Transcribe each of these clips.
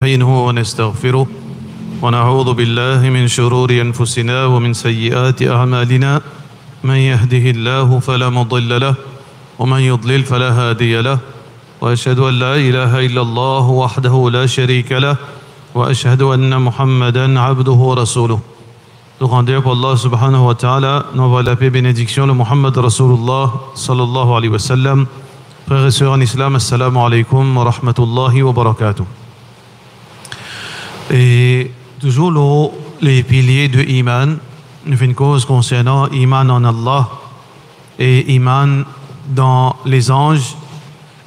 نستعينه ونستغفره ونعوذ بالله من شرور أنفسنا ومن سيئات أعمالنا من يهده الله فلا مضل له ومن يضلل فلا هادي له وأشهد أن لا إله إلا الله وحده لا شريك له وأشهد أن محمدا عبده ورسوله. Nous rendons pour Allah subhanahu wa ta'ala, nous envoie la paix et bénédiction de Muhammad Rasulullah sallallahu alayhi wa sallam. Frères et sœurs en islam, assalamu alaykum wa rahmatullahi wa barakatuh. Et toujours les piliers de Iman, nous faisons une cause concernant Iman en Allah et Iman dans les anges,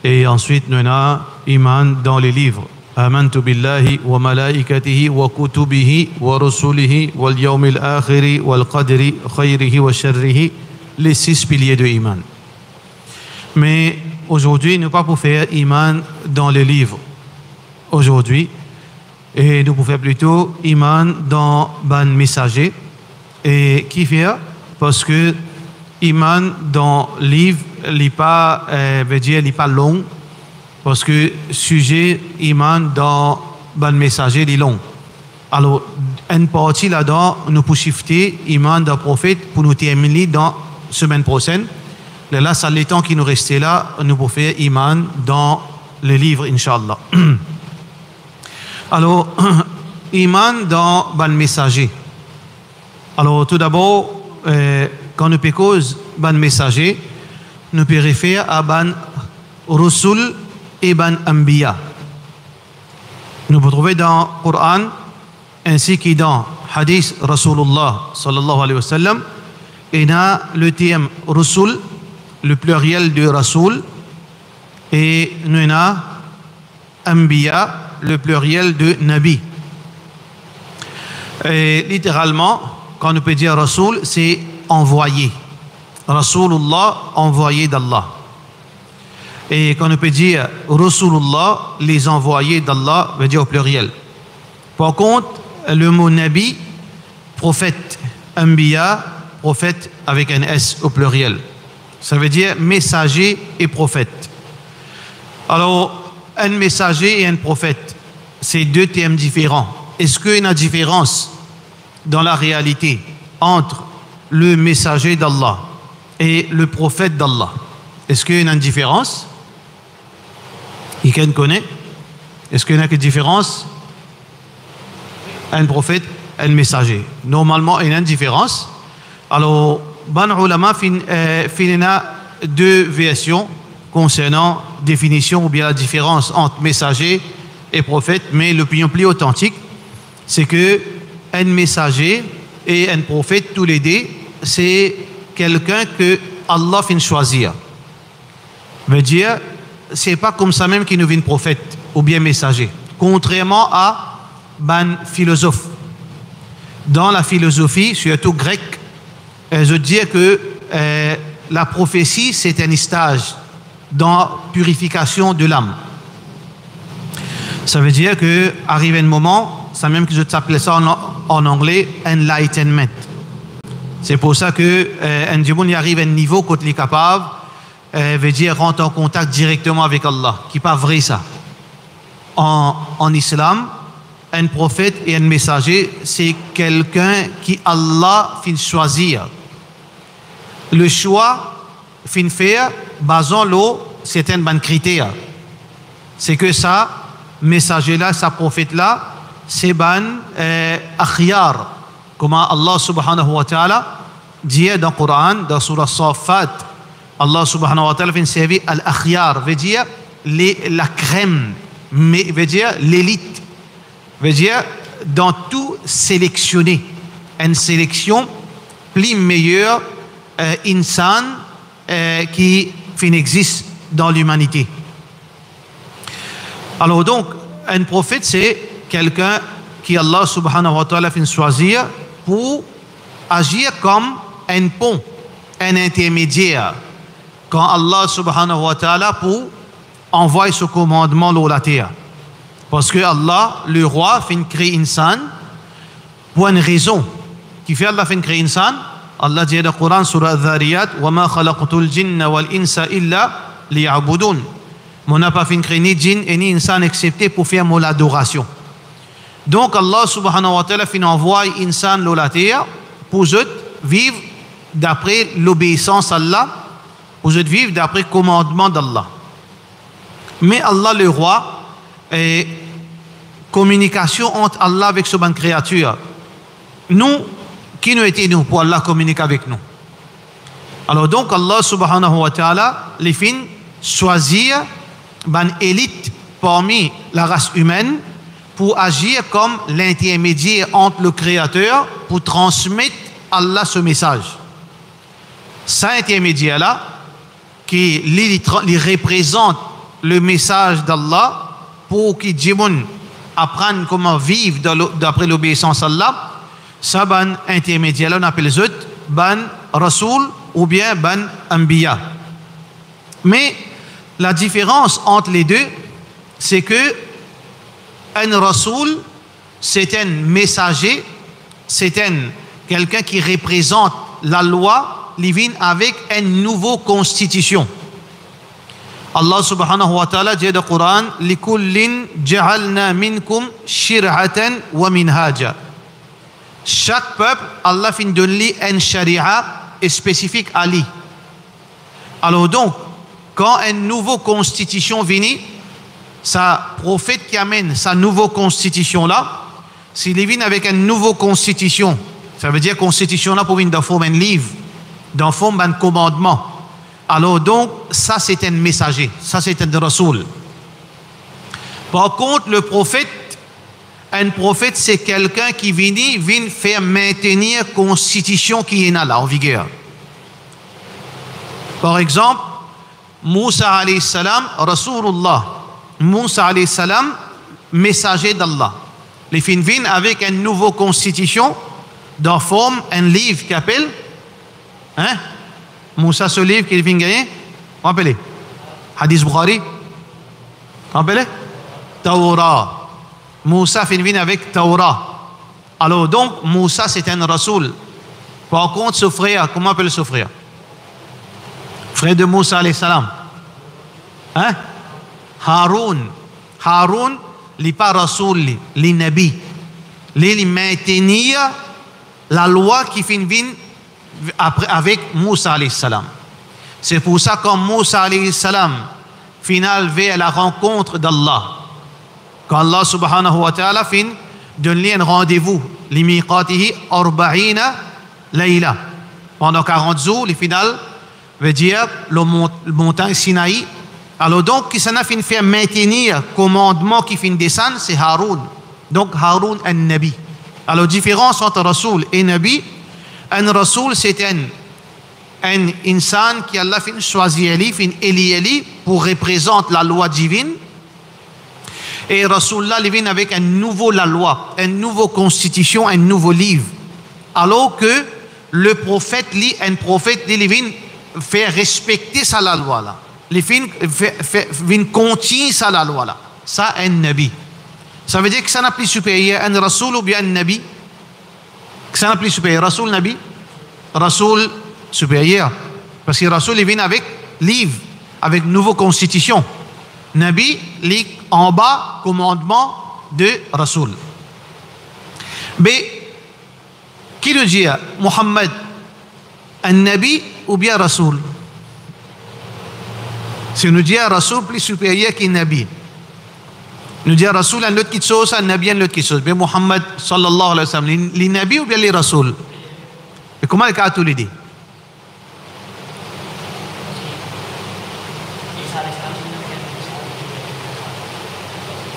et ensuite nous avons Iman dans les livres. آمنت بالله وملائكته وكتبه ورسله واليوم الآخر والقدر خيره وشره, les 6 piliers de Iman. Mais aujourd'hui, nous ne pouvons pas faire Iman dans les livres. Aujourd'hui, et nous pouvons faire plutôt Iman dans ban messager. Et qui fait? Parce que Iman dans le livre, il n'est pas, pas long. Parce que sujet Iman dans ban messager est long. Alors, une partie là-dedans, nous pouvons shifter Iman d'un prophète pour nous terminer dans la semaine prochaine. Là, ça le temps qui nous restait là, nous pouvons faire Iman dans le livre, Inch'Allah. Alors, Iman dans ban messager. Alors, tout d'abord, quand nous cause ban messager, nous pouvons référer à ban Rusul et ban Anbiya. Nous pouvons trouver dans le Coran ainsi que dans le Hadith Rasulullah sallallahu alayhi wa sallam, et dans le terme Rusul, le pluriel de Rasul, et nous avons Anbiya, le pluriel de Nabi. Et littéralement, quand on peut dire Rasul, c'est envoyé. Rasulullah, envoyé d'Allah. Et quand on peut dire Rasulullah, les envoyés d'Allah, veut dire au pluriel. Par contre, le mot Nabi, prophète, Anbiya, prophète avec un S au pluriel. Ça veut dire messager et prophète. Alors, un messager et un prophète, c'est 2 termes différents. Est-ce qu'il y a une différence dans la réalité entre le messager d'Allah et le prophète d'Allah? Est-ce qu'il y a une différence? Quelqu'un connaît? Est-ce qu'il y a une différence? Un prophète, un messager. Normalement, il y a une différence. Alors, ban ulama finina 2 versions concernant définition ou bien la différence entre messager et prophète, mais l'opinion plus authentique, c'est que un messager et un prophète, tous les deux, c'est quelqu'un que Allah fin choisir. Veut dire, c'est pas comme ça même qu'il nous vient prophète ou bien messager. Contrairement à ban philosophe. Dans la philosophie, surtout grecque, je veux dire que la prophétie, c'est un stage dans la purification de l'âme. Ça veut dire que arrive un moment, ça même que je t'appelais ça en anglais, enlightenment. C'est pour ça que un démon y arrive à un niveau quand il est capable, veut dire rentrer en contact directement avec Allah, qui n'est pas vrai ça. En islam, un prophète et un messager, c'est quelqu'un qui Allah fin choisir. Le choix fin faire, basant l'eau, c'est un bon critère. C'est que ça, messager-là, sa prophète-là, c'est ban akhyar. Comment Allah subhanahu wa ta'ala dit dans le Coran, dans Surah Safat, Allah subhanahu wa ta'ala fait servir al-akhyar, veut dire la crème, mais veut dire l'élite, veut dire dans tout sélectionner, une sélection plus meilleure insan qui existe dans l'humanité. Alors donc, un prophète, c'est quelqu'un qui Allah subhanahu wa ta'ala fait choisir pour agir comme un pont, un intermédiaire. Quand Allah subhanahu wa ta'ala pour envoyer ce commandement sur la terre. Parce que Allah, le roi, fait créer insan pour une raison. Qui fait Allah fait créer insan? Allah dit dans le Coran, surah Al-Dhariyat, وَمَا خَلَقْتُ الْجِنَّ وَالْإِنسَ إِلَّا لِيَعْبُدُونَ. On n'a pas fait créer ni djinn et ni insan excepté pour faire mon adoration. Donc Allah subhanahu wa ta'ala fin envoie insan sur la terre pour vivre d'après l'obéissance à Allah, pour vivre d'après le commandement d'Allah. Mais Allah le roi, et communication entre Allah avec ce bonne créature. Nous, qui nous étions-nous pour Allah communiquer avec nous? Alors donc Allah subhanahu wa ta'ala les fin choisir une élite parmi la race humaine pour agir comme l'intermédiaire entre le créateur pour transmettre Allah ce message. Cet intermédiaire-là, qui lui représente le message d'Allah pour qu'ils apprennent comment vivre d'après l'obéissance à Allah, ça, ban intermédiaire-là, on appelle ça ban Rasoul ou bien ban Anbiya. Mais la différence entre les deux, c'est que un Rasoul, c'est un messager, c'est quelqu'un qui représente la loi divine avec une nouvelle constitution. Allah subhanahu wa ta'ala dit dans le Coran, لِكُلٍّ جَعَلْنَا مِنْكُمْ شِرْعَةً وَمِنْهَاجًا. Chaque peuple, Allah fin donne une sharia spécifique à lui. Alors donc, quand une nouvelle constitution vient, sa prophète qui amène sa nouvelle constitution là, s'il vient avec une nouvelle constitution, ça veut dire constitution là pour venir dans forme un livre, dans forme d'un commandement. Alors donc, ça c'est un messager, ça c'est un rasoul. Par contre, le prophète, un prophète c'est quelqu'un qui vient faire maintenir la constitution qui est là en vigueur. Par exemple, Moussa alayhi salam, Rasulullah. Moussa alayhi salam, messager d'Allah. Les fins viennent avec une nouvelle constitution dans forme un livre qui appelle Moussa, ce livre qu'il vient gagner, rappelez, Hadith Bukhari, rappelez, Torah. Moussa vient avec Torah. Alors donc, Moussa c'est un rasoul. Par contre, ce frère, comment appelle ce frère? Frère de Moussa alayhi salam. Haroun. Haroun, il n'est pas rasoul, il est nabi. Il maintenir la loi qui vient avec Moussa alayhi salam. C'est pour ça quand Moussa alayhi salam final va à la rencontre d'Allah, quand Allah subhanahu wa ta'ala fin donne un rendez-vous limiqatihi arba'ina layla, pendant 40 jours, le final veut dire le montagne Sinaï. Alors donc qui s'en a fin faire maintenir commandement qui fin descendre, c'est Haroun. Donc Haroun un nabi. Alors différence entre rasoul et nabi, un rasoul c'est un insan qui Allah fin choisi Ali, fin éli Ali pour représenter la loi divine. Et rasoul là il vient avec un nouveau la loi, une nouvelle constitution, un nouveau livre. Alors que le prophète un prophète il vient faire respecter ça la loi là. Il vient continuer ça la loi là. Ça un nabi. Ça veut dire que ça n'a plus supérieur un rasoul ou bien un nabi. Que ça n'a plus supérieur rasoul nabi. Rasoul supérieur. Parce que rasoul il vient avec livre, avec nouvelle constitution. Nabi lit en bas commandement de rasoul. Mais qui nous dit Muhammad un nabi ou bien rasoul? Si nous dit rasoul plus supérieur qu'un nabi. Nous dit rasoul un autre qui chose, un nabi un autre qui chose. Mais Muhammad sallallahu alayhi wa sallam, les nabi ou bien les rasoul? Et comment le cas tous les dit?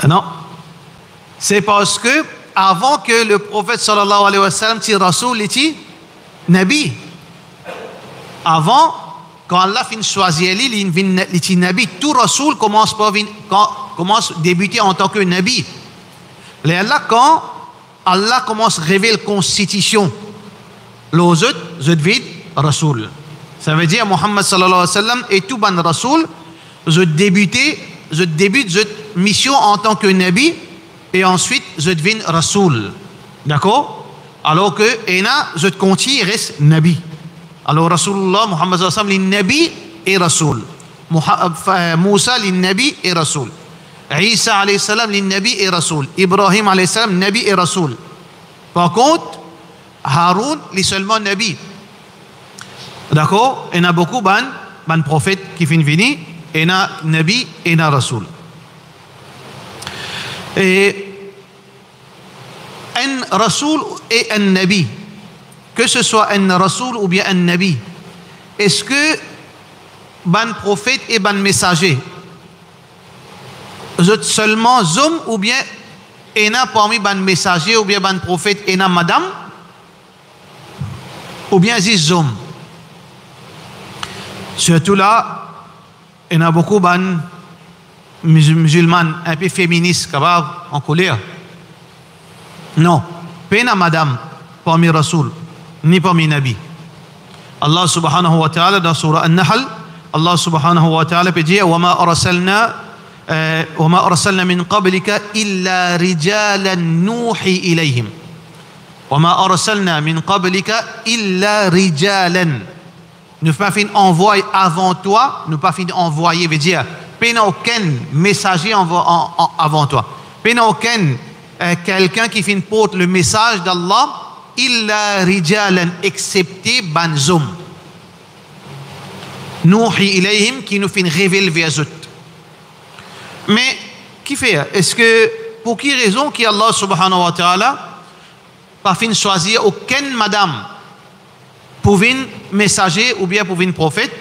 Non. C'est parce que avant que le prophète sallallahu alayhi wa sallam tire rasoul était nabi. Avant, quand Allah fin choisir lui, il était nabi. Tout rasoul commence à débuter en tant que nabi. Là, quand Allah commence à révéler la constitution, les autres vite rasoul. Ça veut dire Muhammad sallallahu alayhi wa sallam et tout ban rasoul, je débute mission en tant que nabi et ensuite je deviens rasoul. D'accord? Alors que je continue reste nabi. Alors Rasulullah Muhammad sallallahu alayhi wa sallam nabi et rasoul. Moussa nabi et rasoul. Isa alayhi salam, les nabi et rasoul. Ibrahim alayhi salam, nabi et rasoul. Par contre, Haroun, les seulement nabi. D'accord? Il y en a beaucoup ban prophètes qui viennent venir, et il y a nabi et il y a rasoul. Et un rasoul et un nabi, que ce soit un rasoul ou bien un nabi, est-ce que ban prophète et ban messager vous êtes seulement hommes ou bien il y en a parmi ban messager ou bien ban prophète et il y en a madame ou bien c'est hommes? Surtout là, il y en a beaucoup ban musulmans un peu féministes en colère. Non, pas madame parmi rasoul ni parmi nabi. Allah subhanahu wa ta'ala dans surah An-Nahl, Allah subhanahu wa ta'ala peut dire وَمَا أَرْسَلْنَا مِنْ قَبْلِكَ إِلَّا رِجَالًا نُوحِي إِلَيْهِمْ وَمَا أَرْسَلْنَا مِنْ قَبْلِكَ إِلَّا رِجَالًا. Nous pas fait envoyer avant toi, nous pas fait envoyer, veut dire pas aucun messager avant toi, pas aucun quelqu'un qui fait porte le message d'Allah illa rijalan, excepté banzum nuhi ilayhim, qui nous fait révéler vers eux. Mais qui fait? Est-ce que pour qui raison qu'Allah subhanahu wa ta'ala pas fin choisir aucune madame pour venir messager ou bien pour venir prophète?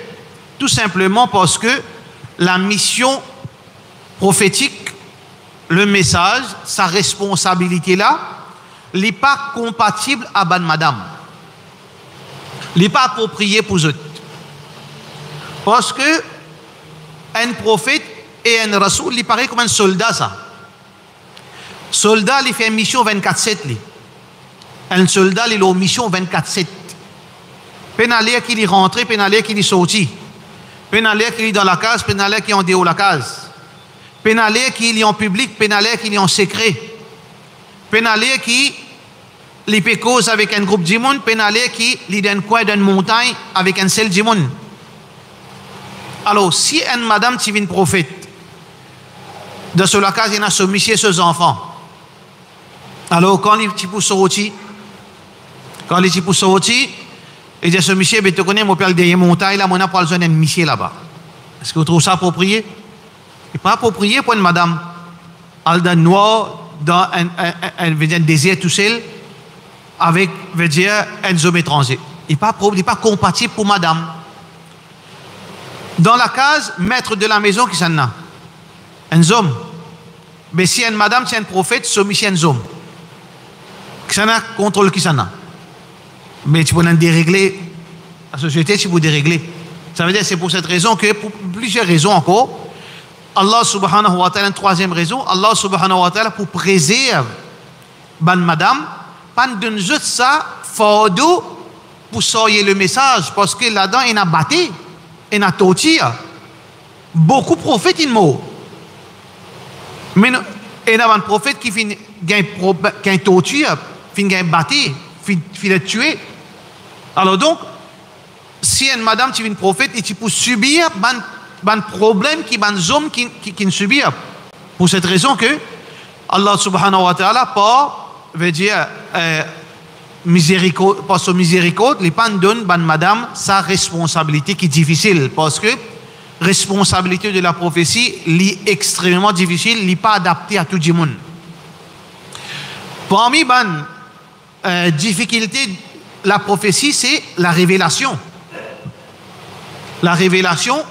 Tout simplement parce que la mission prophétique, le message, sa responsabilité là, n'est pas compatible à ban madame. N'est pas approprié pour eux. Parce que un prophète et un rasoul, il paraît comme un soldat ça. Soldat, il fait une mission 24/7. Un soldat, il a une mission 24/7. Pénalier qui est rentré, pénalier qui est sorti. Pénalier qui est dans la case, pénalier qui est en dehors de la case. Pénalier qui est en public, pénalier qui est en secret. Pénalier qui est cause avec un groupe de monde, pénalier qui est dans un coin d'une montagne avec un seul de monde. Alors, si une madame qui vient prophète, dans ce cas, il y a ce monsieur et ses enfants. Alors, quand il est sorti, il dit à ce monsieur, tu connais, mon père, derrière montagne, là, on a pas besoin d'un monsieur là-bas. Est-ce que vous trouvez ça approprié? Ce n'est pas approprié pour une madame. Elle est noire, dans un désert tout seul, avec, veut dire, un homme étranger. Il n'est pas compatible pour madame. Dans la case, maître de la maison, qui s'en a? Un homme. Mais si une madame, c'est un prophète, c'est un homme. Qui s'en a contrôle qui s'en a? Mais tu peux dérégler la société, tu peux dérégler. Ça veut dire c'est pour cette raison que, pour plusieurs raisons encore, Allah subhanahu wa ta'ala, une troisième raison, Allah subhanahu wa ta'ala, pour préserver ban madame, pas de nous ça, fardeau pour sortir le message, parce que là-dedans, il y a battu, il y a torture. Beaucoup de prophètes, ils mourent. Mais il y a un prophète qui finit gain torture, finit gain battu, finit tuer. Alors donc, si une madame qui vient prophète et tu peux subir un problème qui ban homme qui ne subit. Pour cette raison que Allah subhanahu wa ta'ala pas veut dire miséricorde, pas son miséricorde, il pas donne ban madame sa responsabilité qui est difficile parce que responsabilité de la prophétie est extrêmement difficile, n'est pas adapté à tout le monde. Parmi ban difficulté la prophétie, c'est la révélation. La révélation,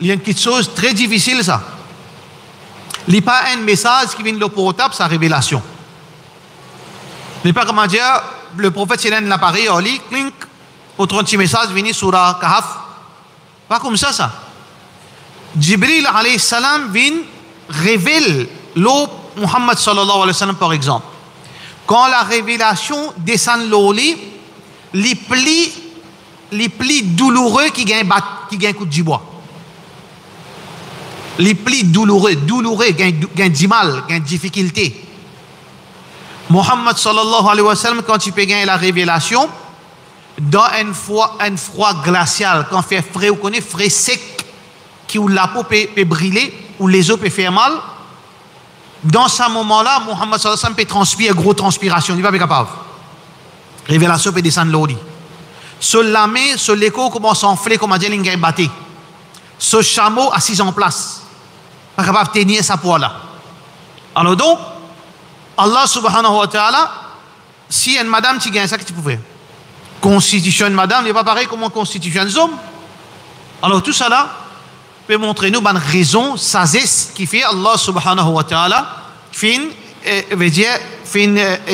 il y a quelque chose de très difficile, ça. Il n'y a pas un message qui vient de portable, sa révélation. Il n'y a pas comment dire, le prophète, c'est l'appareil, il lit, clink, autre petit message vient sur la Kahf. Pas comme ça. Jibril, alayhi salam, vient révéler l'eau Muhammad, sallallahu alayhi wa sallam, par exemple. Quand la révélation descend l'eau, les plis douloureux qui gagnent coup de bois. Les plis douloureux gagnent du mal, gagnent difficulté. Muhammad sallallahu alayhi wa sallam, quand il peut gagner la révélation, dans un froid glacial, quand il fait frais, vous connaissez, frais sec, qui où la peau peut brûler, où les os peuvent faire mal, Dans ce moment-là, Muhammad sallallahu alayhi wa sallam peut transpirer, gros transpiration, il va pas capable. Révélation peut descendre l'eau. Ce lamé, ce l'écho commence à enfler comme un djellingay batté. Ce chameau assis en place. Pas capable de tenir sa poids là. Alors donc, Allah subhanahu wa ta'ala, si une madame qui gagne ça, que tu pouvais. Constitution de madame n'est pas pareil comme une constitution des hommes. Alors tout ça là peut montrer nous une raison, sagesse qui fait Allah subhanahu wa ta'ala veut dire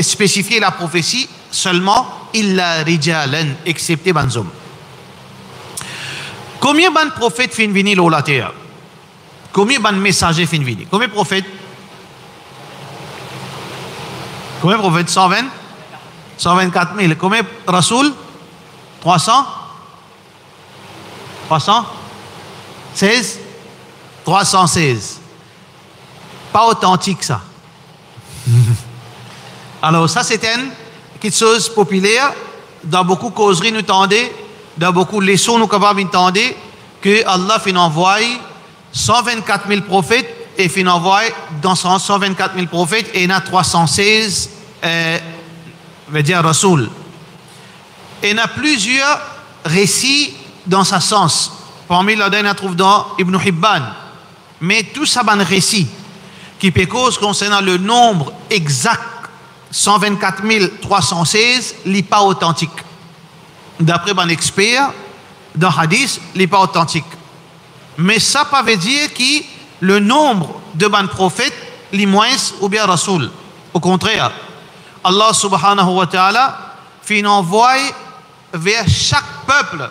spécifier la prophétie seulement illa rijalan, excepté les hommes. Combien de prophètes fin venir sur la terre? Combien de messagers fin venir? Combien de prophètes? Combien de prophètes? 120? 124 000. Combien de rasoul? 300? 316? 316. Pas authentique ça. Alors ça c'est quelque chose de populaire. Dans beaucoup de causeries nous tendez, dans beaucoup de leçons nous capables d'entendre que Allah fin envoie 124 000 prophètes et fin envoie dans 124 000 prophètes et il y a 316 veut dire rasoul. Et il y a plusieurs récits dans ce sens. Parmi les derniers, on trouve dans Ibn Hibban. Mais tout ça, c'est un récit qui peut cause concernant le nombre exact 124 316, n'est pas authentique. D'après un expert, dans Hadith, n'est pas authentique. Mais ça ne veut pas dire que le nombre de ban prophètes, les moins ou bien Rasoul. Au contraire, Allah subhanahu wa ta'ala fait envoie vers chaque peuple,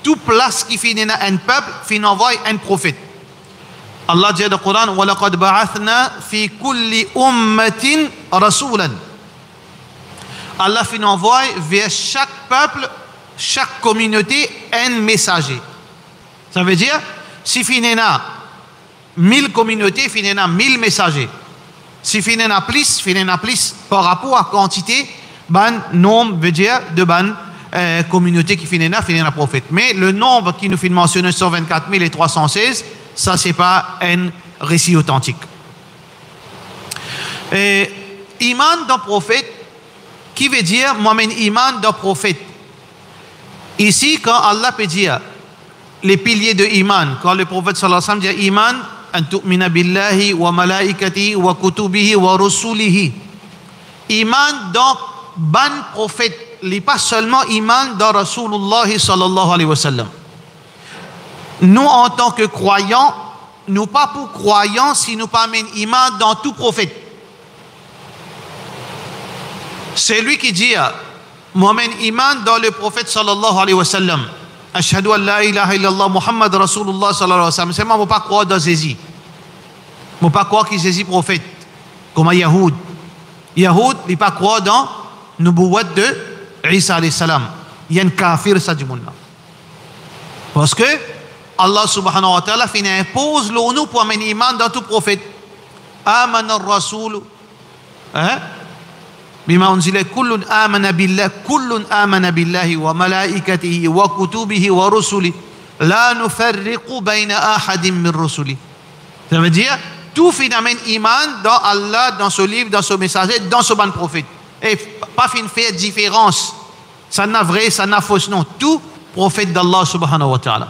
toute place qui finit dans un peuple, fait envoie un prophète. Allah dit dans le Coran, وَلَقَدْ بَعَثْنَا فِي كُلِّ أُمَّةٍ رَسُولًا. Allah fait envoie vers chaque peuple, chaque communauté, un messager. Ça veut dire, si finit dans 1000 communautés, finit dans 1000 messagers. Si finit dans plus par rapport à la quantité, ban nombre veut dire de ban communauté qui finit dans prophète. Mais le nombre qui nous fait mentionner 124 000 et 316, ça c'est pas un récit authentique. Iman d'un prophète, qui veut dire moi-même iman d'un prophète. Ici, quand Allah peut dire les piliers de iman, quand le prophète sallallahu alayhi wa sallam dit iman, an tu'mina billahi wa malaikatihi wa kutubihi wa rusulihi. Iman dans ban prophète, n'est pas seulement iman dans Rasulullah sallallahu alayhi wa sallam. Nous, en tant que croyants, nous pas pour croyants si nous pas amène iman dans tout prophète. C'est lui qui dit Mohamed iman dans le prophète sallallahu alayhi wa sallam. Ashhadu an la ilaha illallah Muhammad Rasulullah sallallahu alayhi wa sallam. C'est moi, je ne pas croire dans Jésus. Je ne pas croire qu'il Jésus prophète. Comme Yahoud. Yahoud, il ne pas croire dans Nubuwat de Isa alayhi salam. Il y a un kafir, ça du monde. Parce que Allah subhanahu wa ta'ala impose nous pour amener iman dans tout prophète. Aman al-Rasul. بما أنزل كل آمن بالله وملائكته وكتبه ورسله لا نفرق بين أحد من رسله. Ça veut dire tout phénomène iman dans Allah, dans ce livre, dans ce messager, dans ce bon prophète. Et pas faire différence. Ça n'a vrai, ça n'a fausse, non. Tout prophète d'Allah subhanahu wa ta'ala.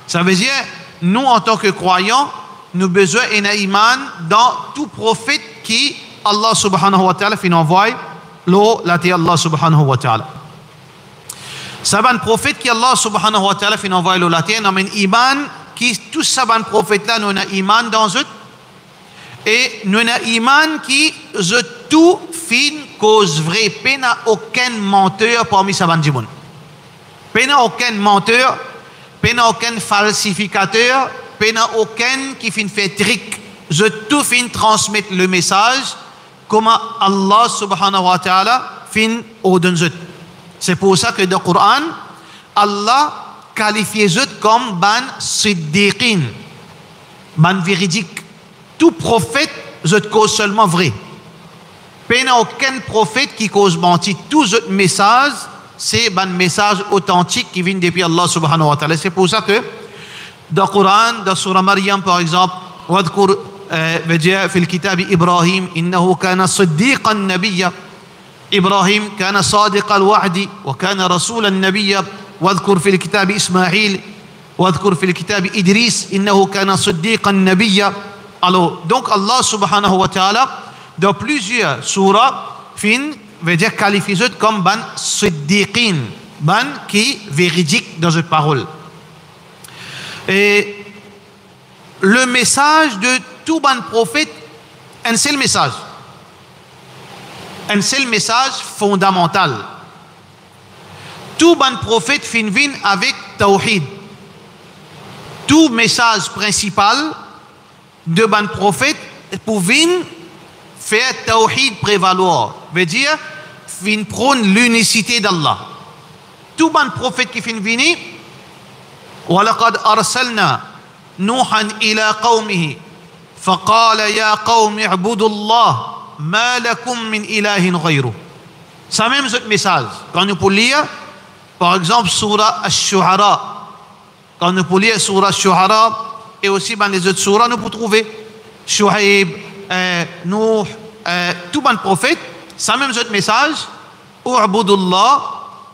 Ça veut dire, nous en tant que croyants, nous avons besoin d'un iman dans tout prophète qui Allah subhanahu wa ta'ala fait envoyer. La terre Allah subhanahu wa ta'ala. C'est un prophète qui Allah subhanahu wa ta'ala fait envoyer la terre, nous avons un iman qui, tous ces prophètes là, nous avons un iman dans eux. Et nous avons un iman qui, tout fin cause vrai. Il n'y a aucun menteur parmi ces gens. Il n'y a aucun menteur, il n'y a aucun falsificateur, il n'y a aucun qui fin fait trick. Tout fin transmettre le message. Comment Allah subhanahu wa ta'ala fin au donne. C'est pour ça que dans le Coran, Allah qualifie eux comme ban siddiqin, ban véridique. Tout prophète, cause seulement vrai. Il n'y a aucun prophète qui cause menti. Tout message, c'est un message authentique qui vient depuis Allah subhanahu wa ta'ala. C'est pour ça que dans le Coran, dans Surah Maryam par exemple, veut dire في الكتاب إبراهيم إنه كان صديقا نبيا إبراهيم كان صادق الوعد وكان رسولا نبيا واذكر في الكتاب إسماعيل واذكر في الكتاب إدريس إنه كان صديقا نبيا. Alors donc Allah subhanahu wa ta'ala dans plusieurs surahs fin veut dire qualifier comme ban siddiqin, ban qui véridique dans cette parole. Et le message de tout ban prophète, un seul message fondamental. Tout ban prophète fin vin avec tawhid. Tout message principal de ban prophète pour venir faire tawhid prévaloir, veut dire fin prône l'unicité d'Allah. Tout ban prophète qui fin venir وَلَقَدْ أَرْسَلْنَا نُوحًا إِلَى قَوْمِهِ فَقَالَ يَا قَوْمِ اعْبُدُوا اللَّهَ مَا لَكُمْ مِنْ إِلَٰهٍ غَيْرُهُ. Ça même ce message quand nous pour lire par exemple surah Ash-Shu'ara, quand nous pour lire surah Ash-Shu'ara et aussi dans les autres surahs nous pour trouver Shu'aib, Nuh, tout ban prophète ça même ce message u'budullah,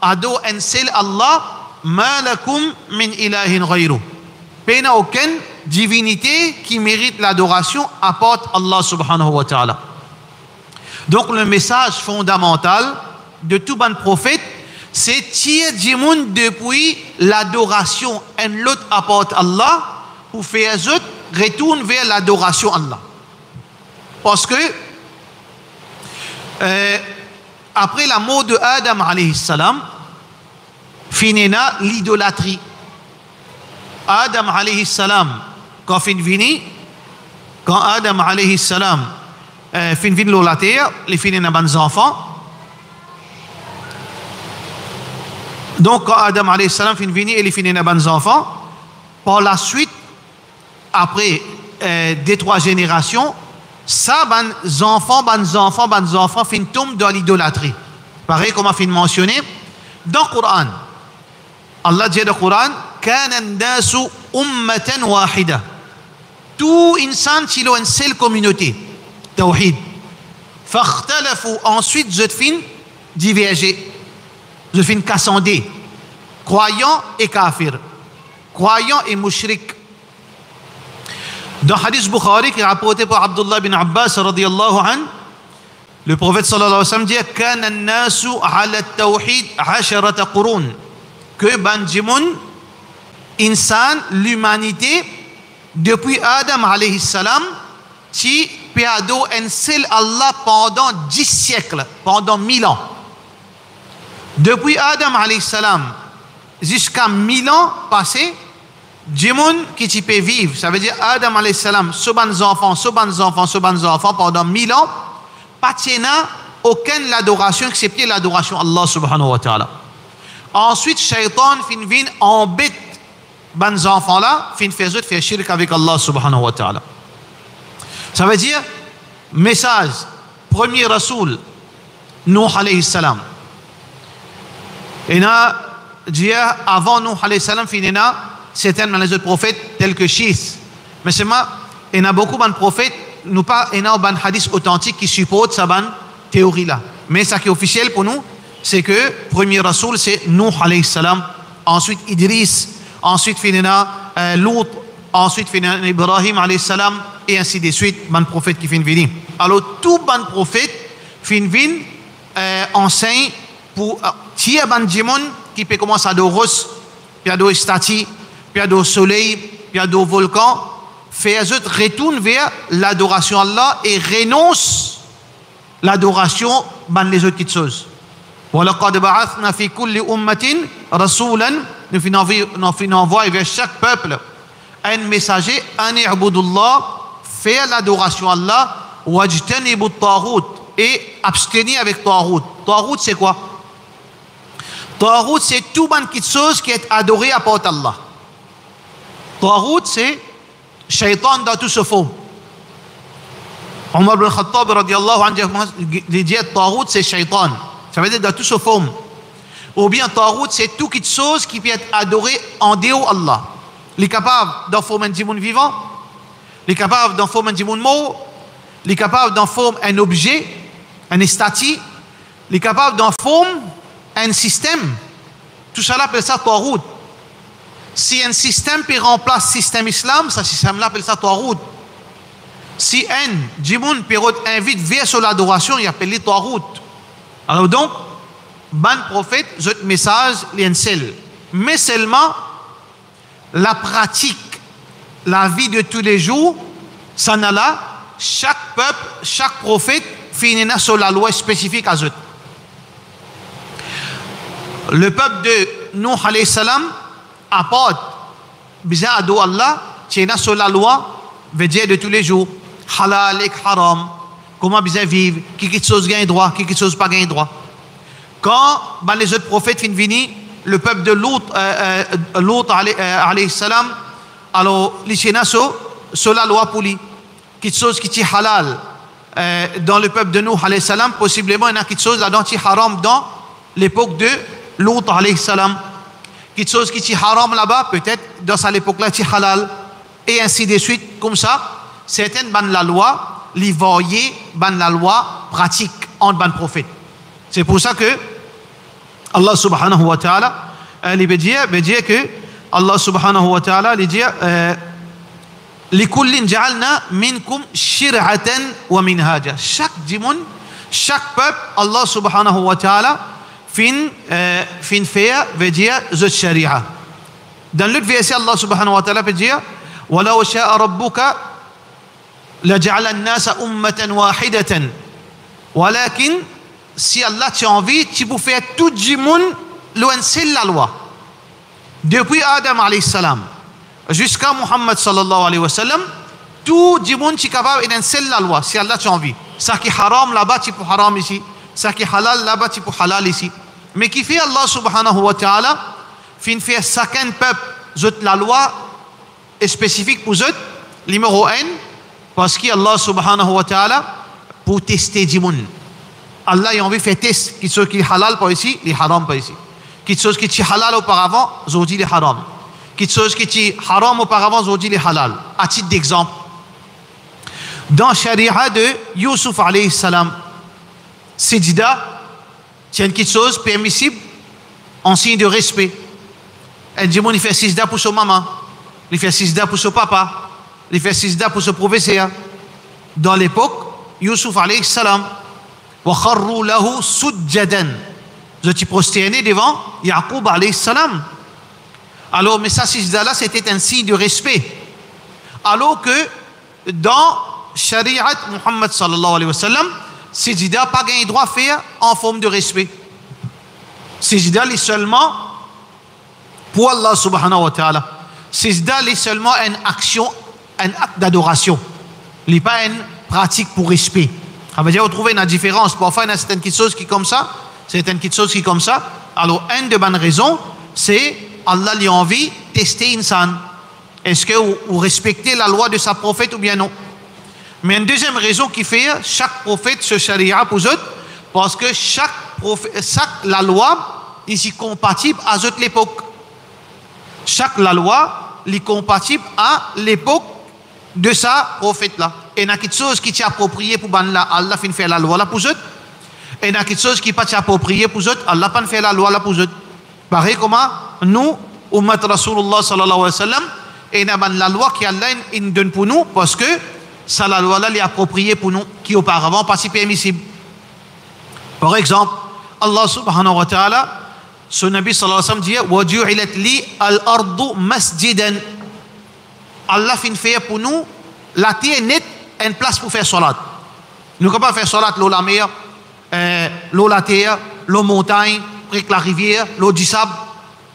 ado un seul Allah, ma lakum min ilahin ghayru, il n'y a aucune divinité qui mérite l'adoration à part Allah subhanahu wa ta'ala. Donc le message fondamental de tout ban prophète c'est tirer du monde depuis l'adoration un l'autre à part Allah pour faire autres retourne vers l'adoration Allah. Parce que après la mort de Adam alayhi salam finina l'idolâtrie. Adam alayhi salam quand quand Adam alayhi salam fin la terre les finina bons enfants. Donc quand Adam alayhi salam fin et les finina bons enfants, par la suite après deux trois générations ça bons enfants fin tombent dans l'idolâtrie. Pareil comme a fin mentionné dans le Coran. Allah dit dans le Coran kana an-nasu ummatan wahida. Tout insan c'est une seule communauté. Tawhid. Fakhtalafu ensuite je fin diverger. Je fin cassandé. Croyants et kafirs. Croyants et mushrik. Dans Hadith Bukhari qui est rapporté par Abdullah bin Abbas radiyallahu anhu, le prophète sallallahu alayhi wa sallam dit kana an-nasu ala at-tawhid 'asharata qurun, que banjimoun insan l'humanité depuis Adam alayhi salam qui péado un seul Allah pendant 10 siècles, pendant 1000 ans. Depuis Adam alayhi salam jusqu'à 1000 ans passés, Djimoun qui tu peux vivre, ça veut dire Adam alayhi salam, ce bons enfants pendant 1000 ans, pas tiena aucune l'adoration excepté l'adoration Allah subhanahu wa ta'ala. Ensuite, Shaitan vient embête bons enfants là, faire shirk avec Allah subhanahu wa ta'ala. Ça veut dire, message, premier Rasoul, Nuh alayhi salam. Et là, avant Nuh alayhi salam, certains dans les autres prophètes tels que Shis. Mais seulement, il y a beaucoup de prophètes, nous pas, il y a un hadith authentique qui supporte cette théorie là. Mais ce qui est officiel pour nous, c'est que premier Rasoul c'est Nuh alayhi salam, ensuite Idris, ensuite Lut, ensuite Ibrahim alayhi salam, et ainsi de suite, ban prophète qui fin venir. Alors tout ban prophète fin enseigne pour tirer ban démon qui peut commencer à rose, puis à des statues, puis à des soleil, puis à des volcans, faire autres retourne vers l'adoration Allah et renonce l'adoration ban les autres petites choses. وَلَقَدْ بَعَثْنَا فِي كُلِّ أُمَّةٍ رَسُولًا, nous envoyons vers chaque peuple un messager, an i'budullah, faire l'adoration à Allah, wajtanibu at-taghut, et abstenir avec taghut. Taghut c'est quoi? Taghut c'est tout ban petite chose qui est adoré à part Allah. Taghut c'est shaitan dans tout ce forme. Omar ibn Khattab radiyallahu anhu dit taghut c'est shaitan. Ça veut dire dans tout ce forme. Ou bien taghut c'est tout petite chose qui peut être adoré en dehors Allah. Il est capable d'en former un monde vivant. il est capable d'en former un mot, il est capable d'en former un objet, un statut, il est capable d'en former un système. Tout ça, là, appelle ça Tarout. Si un système peut remplacer le système islam, ce système-là appelle ça Tarout. Si un djimoun peut invite vers sur l'adoration, il appelle Tarout. Alors donc, ban prophète, ce message, il seul. Mais seulement, la pratique, la vie de tous les jours, ça n'a là, chaque peuple, chaque prophète, finit sur la loi spécifique à eux. Le peuple de Nuh alayhi salam apporte bizarre à Allah, qui est sur la loi, veut dire de tous les jours, halal et haram, comment bien vivre, qui quelque chose gagne droit, qui quelque chose pas gagne droit. Quand les autres prophètes viennent venir, le peuple de Lot alayhi salam, alors les chiens sur la loi pour lui, quelque chose qui est halal dans le peuple de Nuh alayhi salam, possiblement il y a quelque chose là-dedans qui est haram dans l'époque de Lot alayhi salam. Quelque chose qui est haram là-bas, peut-être dans cette époque-là, qui est halal, et ainsi de suite, comme ça, certaines ban la loi, les voyaient ban la loi pratique entre ban prophètes. C'est pour ça que Allah subhanahu wa ta'ala, il veut dire que Allah subhanahu wa ta'ala, il dit لِكُلٍّ جَعَلْنَا مِنْكُمْ شِرْعَةً وَمِنْهَاجًا. Chaque dimoun, chaque peuple, Allah subhanahu wa ta'ala, fin faire veut dire the sharia. Dans l'autre verset, Allah subhanahu wa ta'ala veut dire وَلَوْ شَاءَ رَبُّكَ لَجَعَلَ النَّاسَ أُمَّةً وَاحِدَةً. ولكن si Allah t'a envie, tu peux faire tout le monde loin de la loi. Depuis Adam alayhi salam jusqu'à Muhammad sallallahu alayhi wa sallam, tout le monde est capable de la loi si Allah t'a envie. Ça qui est haram là-bas, tu peux haram ici. Ça qui est halal là-bas, tu peux halal ici. Mais qui fait Allah subhanahu wa ta'ala, fin fait chacun peuple, la loi est spécifique pour eux, numéro 1, parce qu'Allah subhanahu wa ta'ala, pour tester du monde. Allah a envie de faire test, quelque chose qui est halal pas ici, il est haram pas ici. Quelque chose qui est halal auparavant, aujourd'hui il est haram. Quelque chose qui est haram auparavant, aujourd'hui il est halal. À titre d'exemple, dans la charia de Yusuf alayhi salam, Sejida, c'est quelque chose permissible en signe de respect. Un démon, il fait sejida pour son maman, il fait sejida pour son papa, il fait sejida pour son professeur. Dans l'époque, Yusuf alayhi salam, wa kharru lahu sujjadan. Vous êtes prosterné devant Yaqub alayhi salam. Alors, mais ça, sejida là, c'était un signe de respect. Alors que dans Shari'at Muhammad sallallahu alayhi wa sallam, Sejida pas gagné droit à faire en forme de respect. Sejida est seulement pour Allah subhanahu wa ta'ala. Sejida est seulement une action, un acte d'adoration. Il n'est pas une pratique pour respect. Ça veut dire, vous trouvez une différence. Parfois, il y a certaines choses qui comme ça, certaines choses qui comme ça. Alors, une de bonnes raisons, c'est Allah lui a envie de tester insan. Est-ce que vous respectez la loi de sa prophète ou bien non? Mais une deuxième raison qui fait chaque prophète se charia pour eux, parce que la loi est compatible à l'époque. La loi est compatible à l'époque de sa prophète là. Et il y a quelque chose qui est approprié pour Allah, Allah fait faire la loi là pour eux. Et il y a quelque chose qui n'est pas approprié pour eux, Allah pas fait la loi là pour eux. Pareil comment nous, Ummat Rasulullah sallallahu alayhi wa sallam, et il y a la loi qui Allah donne pour nous, parce que ça, la loi là, est appropriée pour nous, qui auparavant pas si permissible. Par exemple, Allah subhanahu wa ta'ala, son Nabi sallallahu alayhi wa sallam dit wa ju'ilat li al-ardu masjidan. Allah fait pour nous la terre nette une place pour faire salat. Nous ne pouvons pas faire salat l'eau la mer, l'eau la terre, l'eau montagne, près la rivière, l'eau du sable.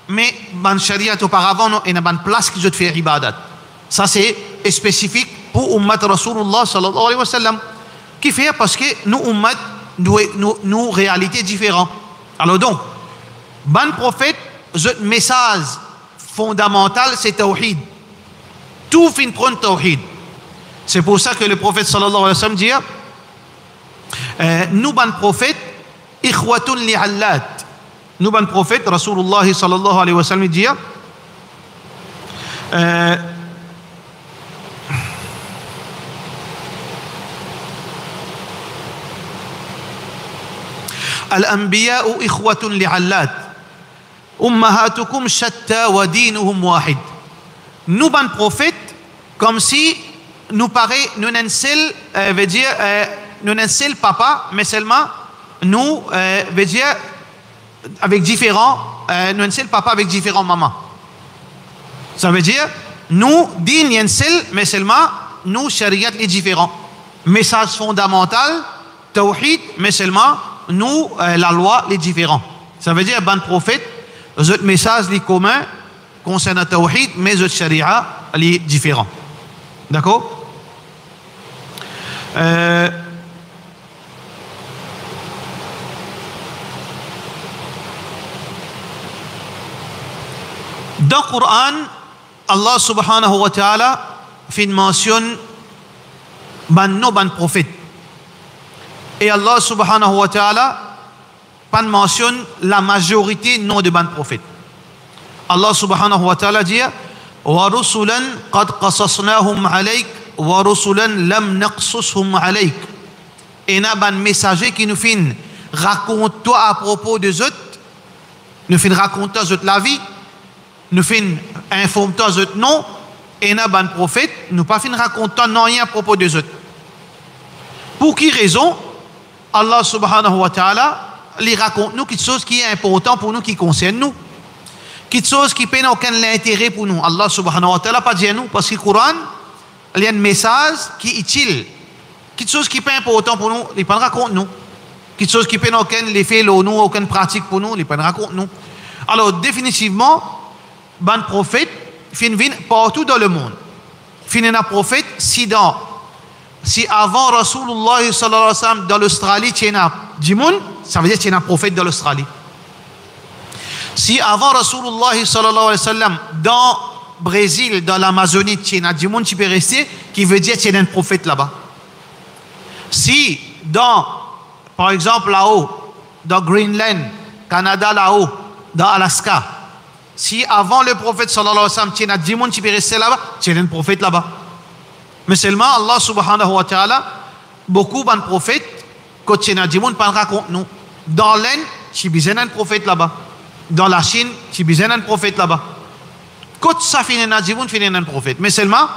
Mais dans le charia auparavant, il y a une place qui doit faire ibadat. Ça c'est spécifique pour Ummat Rasulullah sallallahu alayhi wa sallam. Qui fait parce que nous Ummat, nous réalités différentes. Alors donc, ban prophète, le message fondamental c'est tawhid. Tout fin prendre tawhid. C'est pour ça que le prophète sallallahu alayhi wa sallam dit nous ban prophète ikhwatun li'allat. Nous ban prophète Rasulullah sallallahu alayhi wa sallam dit Al-anbiya'u ikhwatun li'allat. Ummahatukum shatta wa dinuhum wahid. Nous, ban prophètes, comme si nous paraît, nous n'en seul, veut dire, nous n'en seul papa, mais seulement nous, veut dire, avec différents, nous n'en seul papa avec différents mamans. Ça veut dire, nous, din n'en seul, mais seulement nous, shariat les différents. Message fondamental, tawhid, mais seulement nous, la loi, les différents. Ça veut dire, ban prophète, le message les communs concernant tawhid, mais le sharia les différents. D'accord? Dans le Coran, Allah subhanahu wa ta'ala fait une mention ban prophète. Et Allah subhanahu wa ta'ala pas mentionne la majorité non de ban prophètes. Allah subhanahu wa ta'ala dit wa rusulan qad qasasnahum alayk wa rusulan lam naqsushum alayk. Et na ban messager qui nous fait raconte toi à propos des autres, nous fait raconter aux autres la vie, nous fait informe toi aux autres non, et na ban prophète nous pas fait raconter non rien à propos des autres. Pour qui raison? Allah subhanahu wa ta'ala les raconte nous quelque chose qui est important pour nous, qui concerne nous, quelque chose qui n'a aucun intérêt pour nous. Allah subhanahu wa ta'ala pas dit à nous, parce que le Coran il y a un message qui est utile, quelque chose qui n'est pas important pour nous, il ne raconte nous, quelque chose qui n'a aucun effet nous, aucune pratique pour nous, il ne raconte nous. Alors définitivement ban prophète fin partout dans le monde. Fin un prophète si avant Rasulullah sallallahu alayhi wa sallam dans l'Australie tu as Jimoun, ça veut dire que tu es un prophète dans l'Australie. Si avant Rasulullah sallallahu alayhi wa sallam dans Brésil, dans l'Amazonie, tu es un Jimoun, tu peux rester, qui veut dire que tu es un prophète là-bas. Si dans, par exemple là-haut, dans Greenland, Canada là-haut, dans Alaska, si avant le prophète sallallahu alayhi wa sallam tu es un Jimoun, tu peux rester là-bas, tu es un prophète là-bas. Mais seulement Allah subhanahu wa ta'ala, beaucoup de prophètes, quand tu es un pas raconte nous. Dans l'Inde, tu es un prophète là-bas. Dans la Chine, tu es un prophète là-bas. Quand ça finit un prophète. Mais seulement,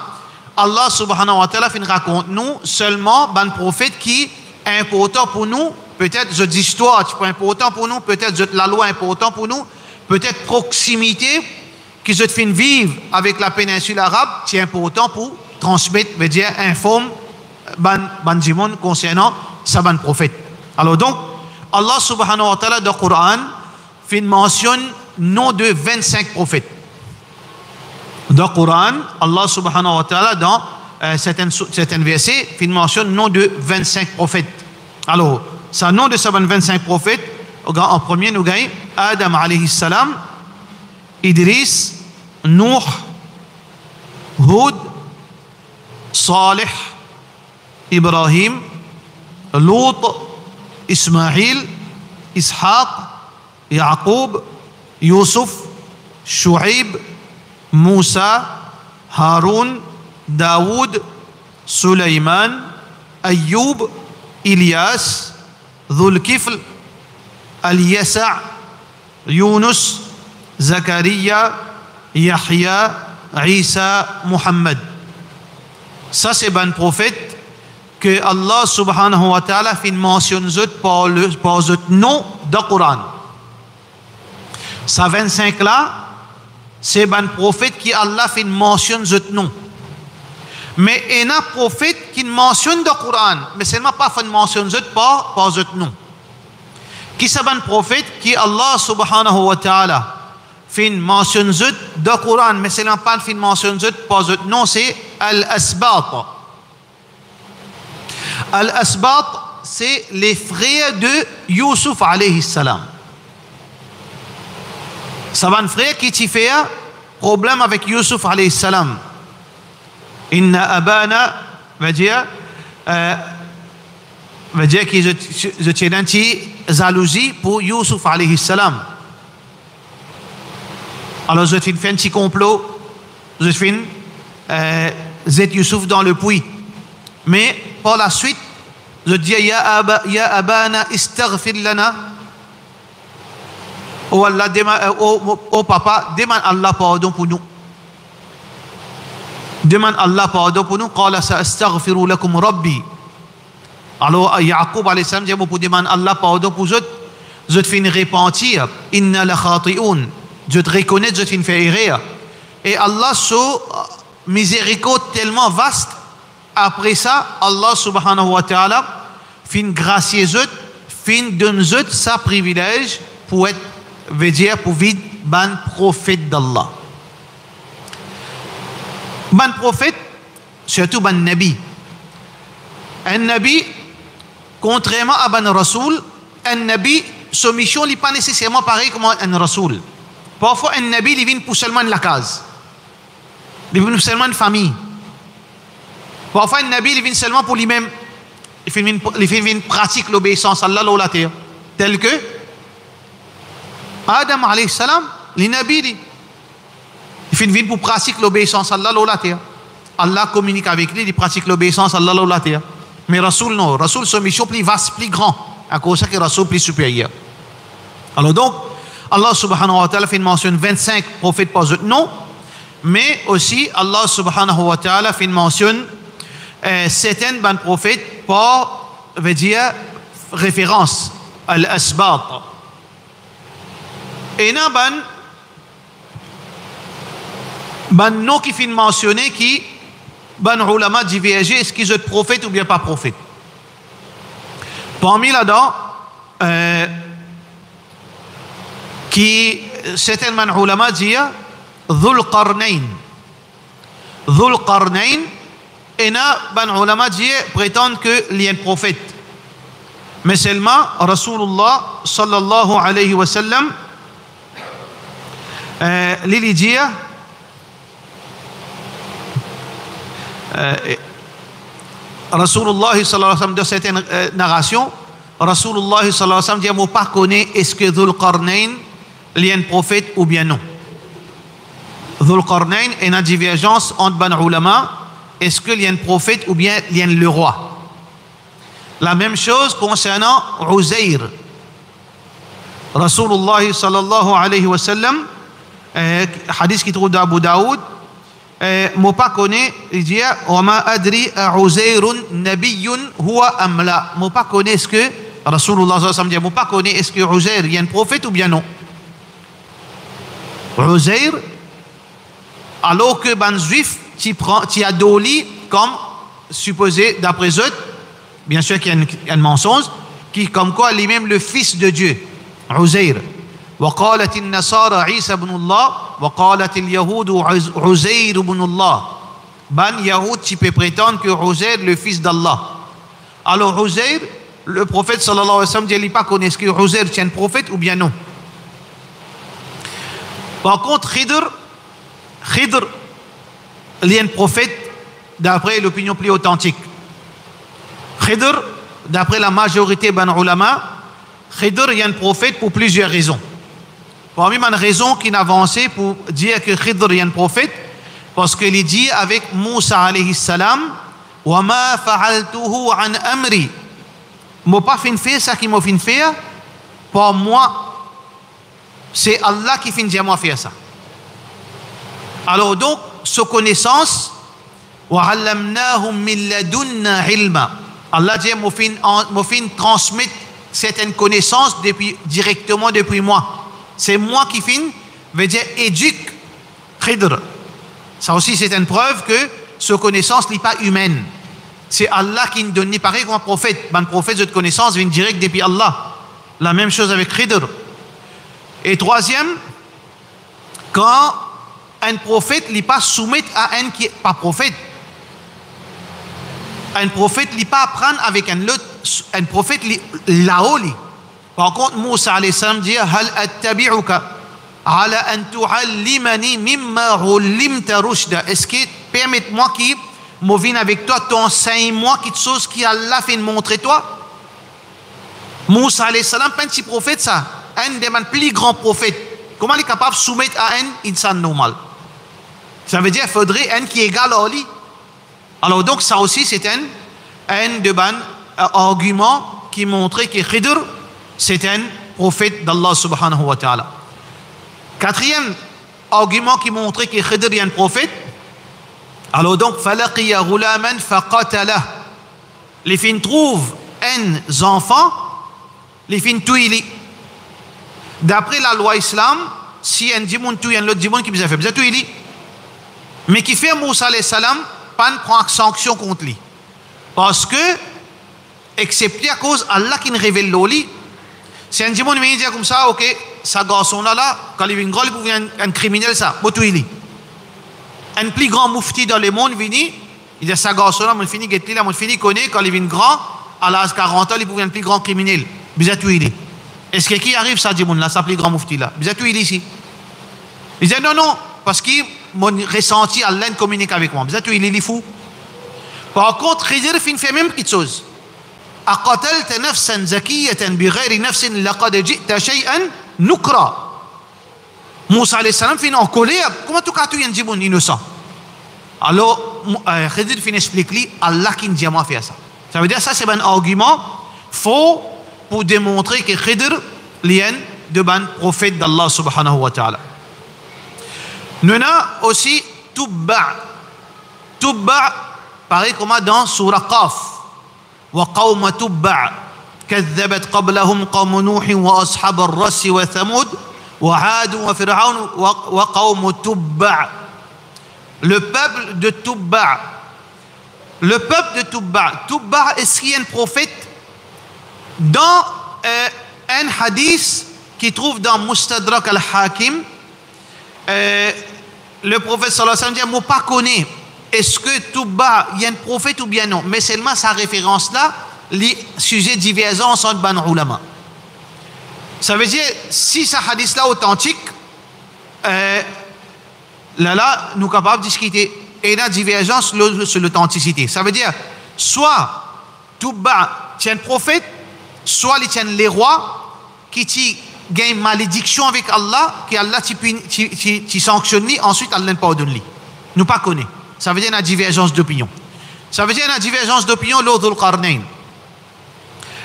Allah subhanahu wa ta'ala raconte nous seulement un prophète qui est important pour nous. Peut-être cette histoire qui est important pour nous. Peut-être la loi est importante pour nous. Peut-être proximité qui se fait vivre avec la péninsule arabe qui est important pour transmettre, veut dire informe ban jimon concernant sa ban prophète. Alors donc Allah subhanahu wa ta'ala dans le Coran fait une mention non de 25 prophètes. Dans le Coran, Allah subhanahu wa ta'ala dans certains versets fait une mention non de 25 prophètes. Alors, ça nom de ces 25 prophètes, en premier nous gagne Adam alayhi salam, Idris, Nuh, Hud, Salih, Ibrahim, Lut, Ismaïl, Ishaq, Yaqub, Yusuf, Shu'aib, Moussa, Haroun, Daoud, Sulaiman, Ayyub, Ilyas, Dhul-Kifl, Al-Yasa', Yunus, Zakaria, Yahya, Isa, Muhammad. Ça c'est un prophète que Allah subhanahu wa ta'ala fait mention par le nom dans le Coran. Ça 25 là, c'est un prophète qui Allah fait mention de nom. Mais il y a un prophète qui mentionne dans le Coran, mais seulement pas fait mention par ce nom. Qui c'est un prophète qui Allah subhanahu wa ta'ala fait mention dans le Coran, mais seulement pas fait mention par ce nom, c'est Al-Asbat. Al-Asbat, c'est les frères de Yusuf alayhi salam. C'est un frère qui a fait un problème avec Yusuf alayhi salam. Inna abana veut dire que je tiens une jalousie pour Yusuf alayhi salam. Alors je fais un petit complot, je fais Zet Yusuf dans le puits. Mais par la suite, je dis Ya abana istaghfir lana Oh Allah, oh papa, demande Allah pardon pour nous. Demande Allah pardon pour nous. Qala sa'astaghfiru lakum rabbi. Alors Yaqub alayhi salam dit pour demander Allah pardon pour eux. Je te fais repentir. Inna la khati'un. Je te reconnais, je te fais faire erreur. Et Allah, so miséricorde tellement vaste. Après ça, Allah subhanahu wa ta'ala fin gracier eux, fin donne eux sa privilège pour être, veut dire, pour vivre ban prophète d'Allah. Ban prophète, surtout ban nabi. Un nabi, contrairement à ban rasoul, un nabi, sa mission n'est pas nécessairement pareil comme un rasoul. Parfois, un nabi, il vient pour seulement la case. Il vient pour seulement une famille. Parfois, un nabi, il vient seulement pour lui-même. Il vient pratique l'obéissance à Allah ou la terre. Tel que Adam alayhi salam, les nabis, il vient pour pratiquer l'obéissance à Allah ou la terre. Allah communique avec lui, il pratique l'obéissance à Allah ou la terre. Mais Rasoul, non. Rasoul, son mission plus vaste, plus grand. À cause de ça que Rasoul plus supérieur. Alors donc, Allah subhanahu wa ta'ala fait une mention 25 prophètes par eux, non. Mais aussi, Allah subhanahu wa ta'ala fait une mention certaines ban prophètes par, veut dire, référence à l'asbat. Et nan ban non qui fait mentionner qui ban ulama divergé est-ce qu'ils sont prophètes ou bien pas prophètes. Parmi là-dedans qui certains ban ulama disent Dhul Qarnayn et nan ban ulama disent prétendent que il y a un prophète. Mais seulement Rasulullah sallallahu alayhi wa sallam Lili dit Rasulullah sallallahu alayhi wa sallam de certaines narrations Rasulullah sallallahu alayhi wa sallam dit moi pas connaît est-ce que Dhul Qarnayn il y a un prophète ou bien non. Dhul Qarnayn est une divergence entre ban ulama est-ce qu'il y a un prophète ou bien il y a le roi. La même chose concernant Uzair. Rasulullah sallallahu alayhi wa sallam hadith qui trouve dans Abu Daoud moi pas connaît il dit wa ma adri Uzairun nabiyyun huwa am la moi pas connaît est-ce que Rasulullah sallallahu alayhi wa sallam dit moi pas connaît est-ce que Uzair il y a un prophète ou bien non. Uzair alors que ban juif tu as doli comme supposé d'après eux bien sûr qu'il y a un mensonge qui comme quoi lui-même le fils de Dieu Uzair. وقالت النصارى عيسى بن الله وقالت اليهود عزير بن الله. Ban Yahoud tu peux prétendre que Uzair le fils d'Allah. Alors Uzair, le prophète sallallahu alayhi wa sallam dit pas connaît est-ce que Uzair est un prophète ou bien non. Par contre Khidr il y a un prophète d'après l'opinion plus authentique. Khidr d'après la majorité ban ulama Khidr il y a un prophète pour plusieurs raisons. Parmi les raisons qui n'avançaient pour dire que Khidr est un prophète, parce qu'il dit avec Moussa alayhi salam, wa ma fa'altuhu an amri. Moi pas fin faire ça qui m'a fin faire, pour moi, c'est Allah qui fin dire moi faire ça. Alors donc, ce connaissance, wa 'allamnahum min ladunna ilma. Allah dit moi fin transmettre certaines connaissances directement depuis moi. C'est moi qui fin, veut dire éduque Khidr. Ça aussi c'est une preuve que cette connaissance n'est pas humaine. C'est Allah qui nous donne pareil comme un prophète. Un prophète de connaissance vient direct depuis Allah. La même chose avec Khidr. Et troisième, quand un prophète n'est pas soumis à un qui n'est pas prophète. Un prophète n'est pas apprendre avec un autre. Un prophète là-haut. Par contre, Moussa alayhi salam dit hal attabi'uka ala an tu'allimani mimma 'ullimta rushda. Est-ce que permette-moi qui me vienne avec toi, t'enseigne-moi quelque chose qui Allah fait montrer toi. Moussa alayhi salam, pas un petit prophète ça, un des plus grands prophètes. Comment il est capable de soumettre à un insan normal? Ça veut dire qu'il faudrait un qui est égal à lui. Alors donc ça aussi c'est un de ban argument qui montrait que Khidr c'est un prophète d'Allah subhanahu wa ta'ala. Quatrième argument qui montrait que Khidr est un prophète. Alors donc, فَلَقِيَ غُلَامًا فَقَتَلَهُ. Les filles trouvent un enfant, les filles tuent. D'après la loi islam, si un djimoun tue un autre djimoun qui vous a fait, vous a tué. Mais qui fait Moussa alayhi salam, pas ne prend sanction contre lui. Parce que, excepté à cause Allah qui ne révèle l'oli, si un djimoun vient dire comme ça, ok, ça garçon là, quand il vient grand, il devient un criminel, ça, vous tuez. Un plus grand moufti dans le monde vient, il dit ça garçon là, mon fini guetter là, mon fini connaît, quand il vient grand, à l'âge 40 ans, il devient un plus grand criminel. Vous a tué. Est-ce que qui arrive ça, djimoun là, ça plus grand moufti là? Vous a tué ici. Il dit non, non, parce que mon ressenti, Allah communique avec moi. Vous êtes il est fou. Par contre, Khidr fait même petite chose. أقتلت نفسا زكية بغير نفس لقد جئت شيئا نكرا. Moussa alayhi salam finit en colère. Comment tu as tué un djimoun innocent? Alors, Khidr finit expliquer Allah qui nous a fait ça. Ça veut dire ça c'est un argument faux pour démontrer que Khidr est de ban prophète d'Allah subhanahu wa ta'ala. Nous avons aussi Tubba. Tubba, pareil comme dans Surah Qaf. وقوم تبع كذبت قبلهم قوم نوح وأصحاب الرس وثمود وعاد وفرعون وقوم تبع. Le peuple de Tubba. Le peuple de Tubba. Tubba, est-ce qu'il y a un prophète? Dans un hadith qui trouve dans Mustadrak al-Hakim, le prophète sallallahu alayhi wa sallam dit, moi pas connais est-ce que Tubba il y a un prophète ou bien non, mais seulement sa référence là les sujets de divergence entre ban ulama. Ça veut dire si ce hadith là authentique là nous capables de discuter et la divergence sur l'authenticité. Ça veut dire soit Tubba tient un prophète, soit il tient les rois qui gagne malédiction avec Allah, que Allah t'y sanctionne, ensuite Allah ne pardonne lui. Nous pas connaît. Ça veut dire une divergence d'opinion. Ça veut dire une divergence d'opinion l'autre Dhul Qarnayn.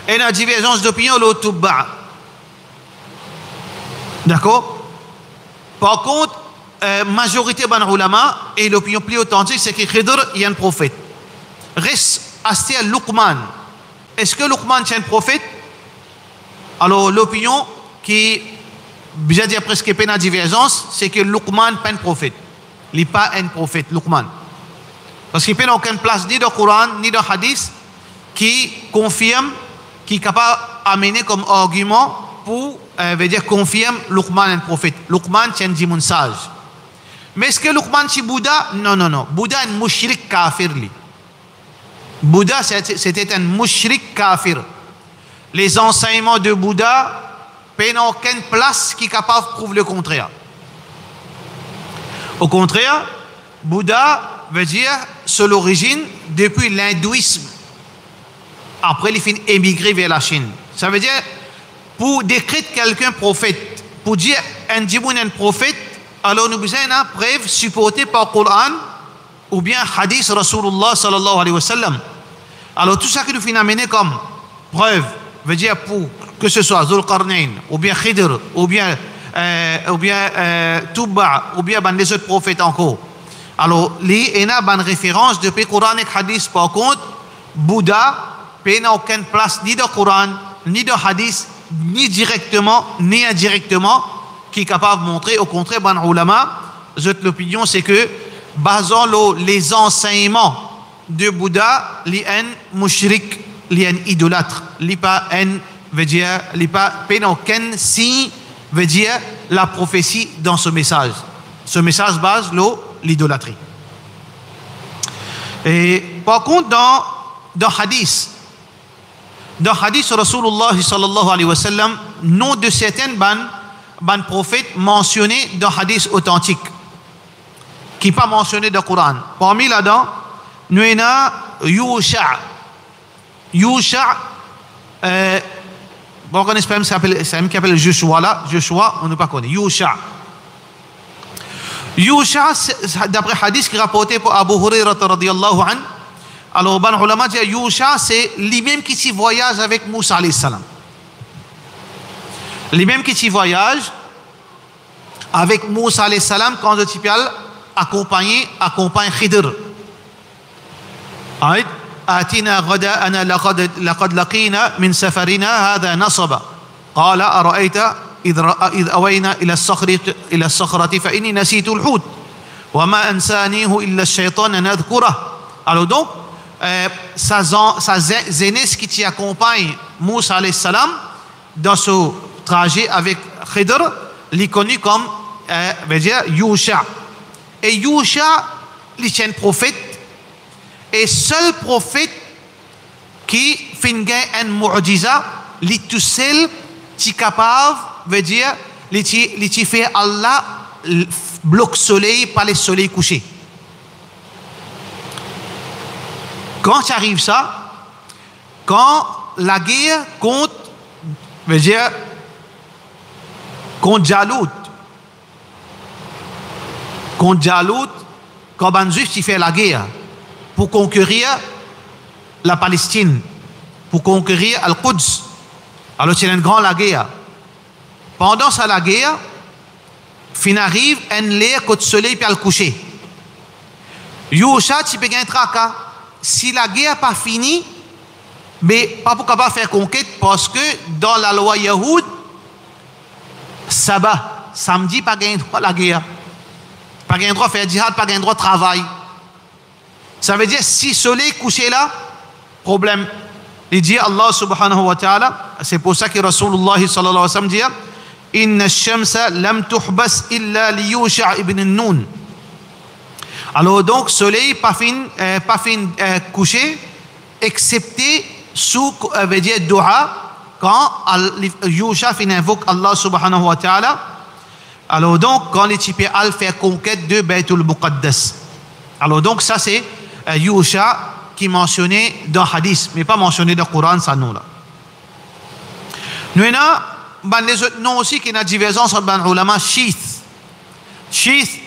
Et une divergence d'opinion l'autre Tubba. D'accord? Par contre, majorité ban ulama et l'opinion plus authentique, c'est que Khidr il y a un prophète. Reste à Luqman. Est-ce que Luqman est un prophète? Alors l'opinion qui déjà dire presque pas une divergence, c'est que Luqman n'est pas un prophète. Il n'est pas un prophète, Luqman. Parce qu'il n'y a aucune place ni dans le Coran, ni dans le Hadith qui confirme, qui est capable d'amener comme argument pour veut dire confirme Luqman un prophète. Luqman c'est un djimoun sage. Mais est-ce que Luqman c'est Bouddha? Non, non, non. Bouddha est un mushrik kafir. Bouddha c'était un mushrik kafir. Les enseignements de Bouddha n'ont aucune place qui est capable de prouver le contraire. Au contraire, Bouddha veut dire c'est l'origine depuis l'hindouisme. Après, il finit émigrer vers la Chine. Ça veut dire, pour décrire quelqu'un prophète, pour dire un djimoun un prophète, alors nous avons une preuve supportée par le Coran ou bien hadith Rasulullah sallallahu alayhi wa sallam. Alors tout ça que nous finissons amener comme preuve, veut dire pour que ce soit Dhul Qarnayn, ou bien Khidr, ou bien Tubba, ou bien les autres prophètes encore. Alors, il y a une référence depuis le Coran et le Hadith. Par contre, Bouddha n'a aucune place ni dans le Coran, ni dans le Hadith, ni directement, ni indirectement, qui est capable de montrer. Au contraire, ban ulama, l'opinion, c'est que, basant les enseignements de Bouddha, il y a un mushrik, il y a un idolâtre, il n'y a pas un, veut dire, il n'y a pas aucun signe, veut dire, la prophétie dans ce message. Ce message base l'idolâtrie. Et par contre, dans hadith Rasulullah sallallahu alayhi wa sallam, nom de certains ban prophètes mentionnés dans hadith authentique, qui n'est pas mentionné dans le Coran. Parmi là-dedans, nous avons Yusha. Yusha, bon, on connaît pas, c'est un qui appelle Joshua là. Joshua, on ne pas connaît. Yusha. Yusha, d'après hadith qui est rapporté par Abu Hurairah radiyallahu anhu, alors ban ulama dit Yusha c'est lui-même qui s'y voyage avec Moussa alayhi salam. Lui-même qui s'y voyage avec Moussa alayhi salam quand le typial accompagne Khidr. Aïd آتنا غداءنا لقد لقينا من سفرنا هذا نصبا قال أرأيت إذ أوينا إلى الصخرة فإني نسيت الحوت وما أنسانيه إلا الشيطان أن أذكره. Alors donc sa zénesse qui t'y accompagne Moussa alayhi salam dans ce trajet avec Khidr, il connu comme veut dire Yusha. Et Yusha, il est un prophète et seul prophète qui fait un mu'jiza, il tout seul qui capable veut dire il fait Allah bloque soleil par le soleil couché. Quand ça arrive ça, quand la guerre contre veut dire contre Jalout, quand Ben Juif qui fait la guerre pour conquérir la Palestine, pour conquérir Al-Quds. Alors c'est une grande la guerre. Pendant ça la guerre, fin arrive un l'air côté soleil puis al coucher. Yusha tu peux gagner traka. Si la guerre pas finie, mais pas pour capable faire conquête parce que dans la loi Yahoud, sabbat, samedi pas gagner droit la guerre. Pas gagner droit faire djihad, pas gagner droit travail. Ça veut dire si soleil couché là, problème. Il dit Allah subhanahu wa ta'ala, c'est pour ça que Rasulullah sallallahu alayhi wa sallam dit Inna ash-shamsa lam tuhbas illa li Yusha ibn Nun. Alors donc soleil pas fin couché excepté sous veut dire dua quand Yusha fin invoque Allah subhanahu wa ta'ala. Alors donc quand les types al faire conquête de Baytul Muqaddas. Alors donc ça c'est Yusha qui est mentionné dans le hadith, mais pas mentionné dans le Coran, ça nous là. Nous avons les autres noms aussi qui ont divergence entre les ulama. Shith,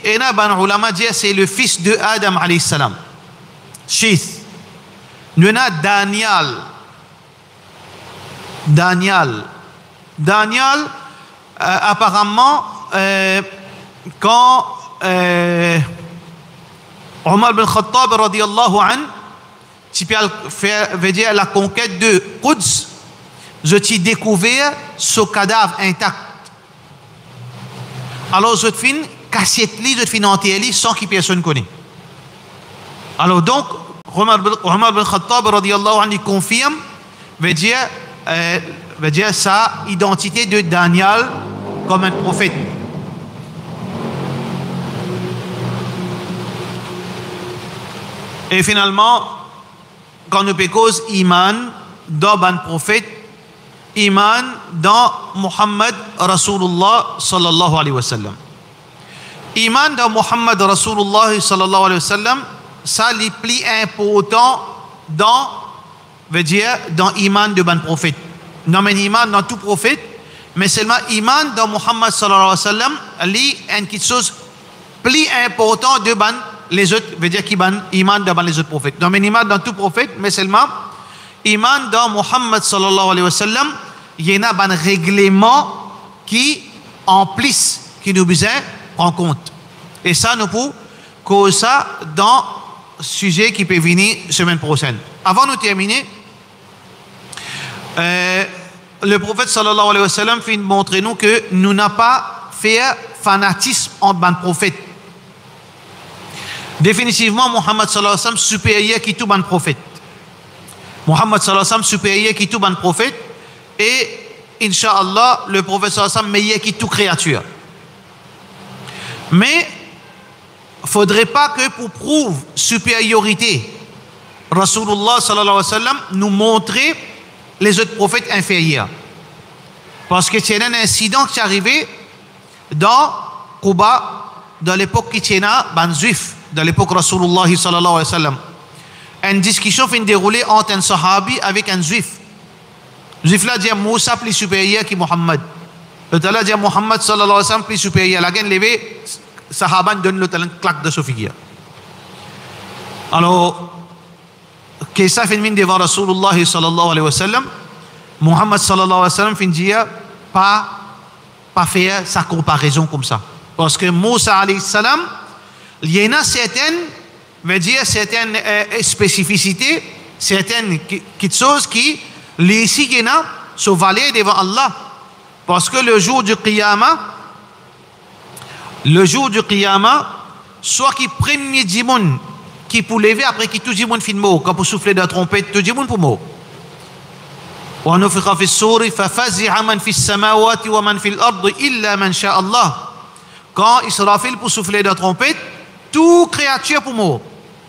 et les ulama disent c'est le fils de Adam alayhi salam. Shith. Nous avons Daniel, apparemment, quand Omar bin Khattab radiyallahu anhu tu peux veut dire la conquête de Quds, je t'ai découvert ce cadavre intact. Alors je te finis cassette je te finis enterré sans que personne connaisse. Alors donc Omar bin Khattab radiyallahu anhu confirme veut dire sa identité de Daniel comme un prophète. Et finalement, quand nous pécose iman dans un prophète, iman dans Muhammad Rasulullah sallallahu alayhi wa sallam. Iman dans Muhammad Rasulullah sallallahu alayhi wa sallam, ça les plus important dans, veut dire, dans iman de ban prophète. Non mais iman dans tout prophète, mais seulement iman dans Muhammad sallallahu alayhi wa sallam, c'est quelque chose plus important de ban les autres, veut dire qu'ils ban iman dans les autres prophètes. Non mais iman dans tout prophète, mais seulement iman dans Muhammad sallallahu alayhi wa sallam, il y a un règlement qui emplisse, qui nous besoin en compte. Et ça nous pour cause ça dans le sujet qui peut venir semaine prochaine. Avant de terminer, le prophète sallallahu alayhi wa sallam fait montrer nous que nous n'avons pas fait fanatisme en ban prophète. Définitivement, Muhammad sallallahu alayhi wa sallam supérieur qui tout ban prophète. Muhammad sallallahu alayhi wa sallam supérieur qui tout ban prophète. Et, Inch'Allah, le prophète sallallahu alayhi wa sallam meilleur qui toute créature. Mais, il ne faudrait pas que pour prouver supériorité, Rasulullah sallallahu alayhi wa sallam nous montrer les autres prophètes inférieurs. Parce que c'est un incident qui est arrivé dans Quba, dans l'époque qui était ban juif. Dans l'époque Rasulullah sallallahu alayhi wa sallam. Une discussion finit dérouler entre un sahabi avec un juif. Le juif là dit Moussa plus supérieur que Muhammad. Le talent dit Muhammad sallallahu alayhi wa sallam plus supérieur. La gagne levé, sahaba donne le talent claque de sa figure. Alors, qu'est-ce que ça finit devant Rasulullah sallallahu alayhi wa sallam? Muhammad sallallahu alayhi wa sallam finit dire pas faire sa comparaison comme ça. Parce que Moussa alayhi salam, il y en a certaines, veut dire certaines spécificités, certaines choses qui, les sigena, sont valées devant Allah. Parce que le jour du Qiyamah, soit qui premier dimon qui pour lever après qui tout dimon fin mot, quand pour souffler de la trompette, tout dimon pour mot. وَنُفِخَ فِي الصُّورِ فَفَزِعَ مَنْ فِي السَّمَاوَاتِ وَمَنْ فِي الْأَرْضِ إِلَّا مَنْ شَاءَ اللَّهُ. Quand Israfil pour souffler de la trompette, tout créature pour mot.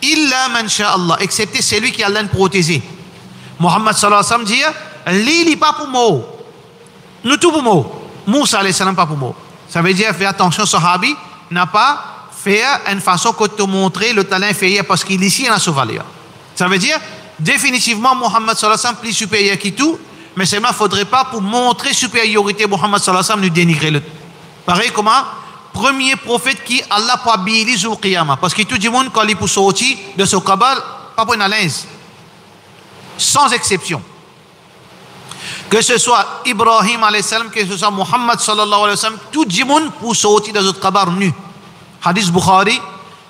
Illa man sha Allah, excepté celui qui a l'un protégé. Muhammad sallallahu alayhi wa sallam dit, l'île pas pour mot. Nous tout pour mot. Moussa alayhi salam pas pour mot. Ça veut dire, fais attention, sahabi n'a pas fait une façon que te montrer le talent inférieur parce qu'il ici en a sa valeur. Ça veut dire, définitivement, Muhammad sallallahu alayhi wa sallam plus supérieur qui tout, mais seulement il ne faudrait pas pour montrer supériorité Muhammad sallallahu alayhi wa sallam nous dénigrer le. Pareil comment premier prophète qui Allah peut habiliser au Qiyamah. Parce que tout le monde, quand il peut sortir de ce cabal, pas pour une alaise. Sans exception. Que ce soit Ibrahim alayhi salam, que ce soit Muhammad sallallahu alayhi wa sallam, tout le monde peut sortir de ce cabal nu. Hadith Bukhari,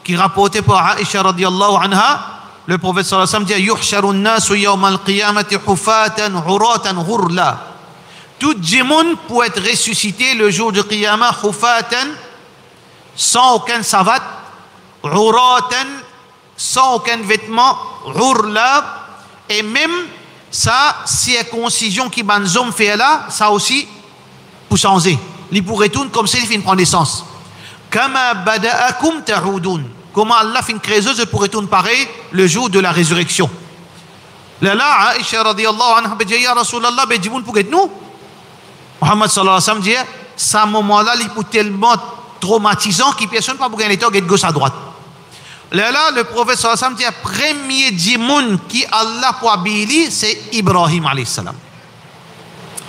qui rapporté par Aisha radiallahu anha, le prophète sallallahu alayhi wa sallam dit yuhsharu an-nasu yawm al-qiyamati hufatan uratan ghurla. Tout le monde peut être ressuscité le jour du Qiyamah hufatan, sans aucun savat, uratan, sans aucun vêtement, urla, et même sa circoncision qui banzom fait là, ça aussi pour changer. Il pourrait retourner comme s'il fait une prendre naissance. Kama bada'akum ta'udun. Comment Allah fait une créeuse pour retourner pareil le jour de la résurrection. Là, Aisha radiyallahu anha dit ya Rasulallah, ben dis-moi pour être nous. Muhammad sallallahu alayhi wa sallam dit, ça moment-là, il est tellement traumatisant qu'il personne pas pour gagner de gauche à droite. Là, le prophète sallallahu alayhi wa sallam dit, premier dimon qui Allah pour habiliter, c'est Ibrahim alayhi salam.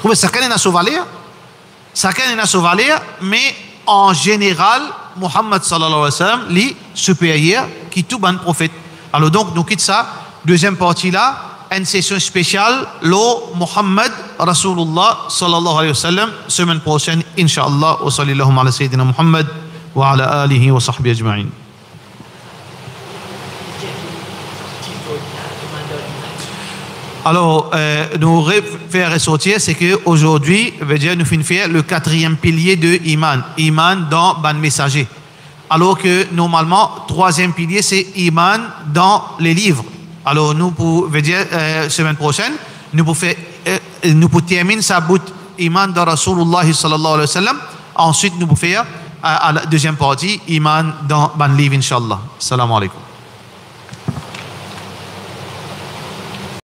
Vous voyez, chacun a sa valeur, mais en général, Muhammad sallallahu alayhi wa sallam, lui, supérieur, qui tout bon prophète. Alors donc, nous quittons ça, deuxième partie là, une session spéciale, le Muhammad Rasulullah sallallahu alayhi wa sallam, semaine prochaine, Inch'Allah, wa sallallahu ala sayyidina Muhammad, wa ala alihi wa sahbihi ajma'in. Alors, nous faire ressortir, c'est qu'aujourd'hui, nous finissons faire le quatrième pilier de Iman. Iman dans ban messager. Alors que normalement, troisième pilier, c'est Iman dans les livres. Alors, nous pouvons dire, semaine prochaine, nous pouvons terminer sa bout Iman dans Rasulullah sallallahu alayhi wa sallam. Ensuite, nous pouvons faire à la deuxième partie Iman dans ban livre, Inch'Allah. Salam alaikum.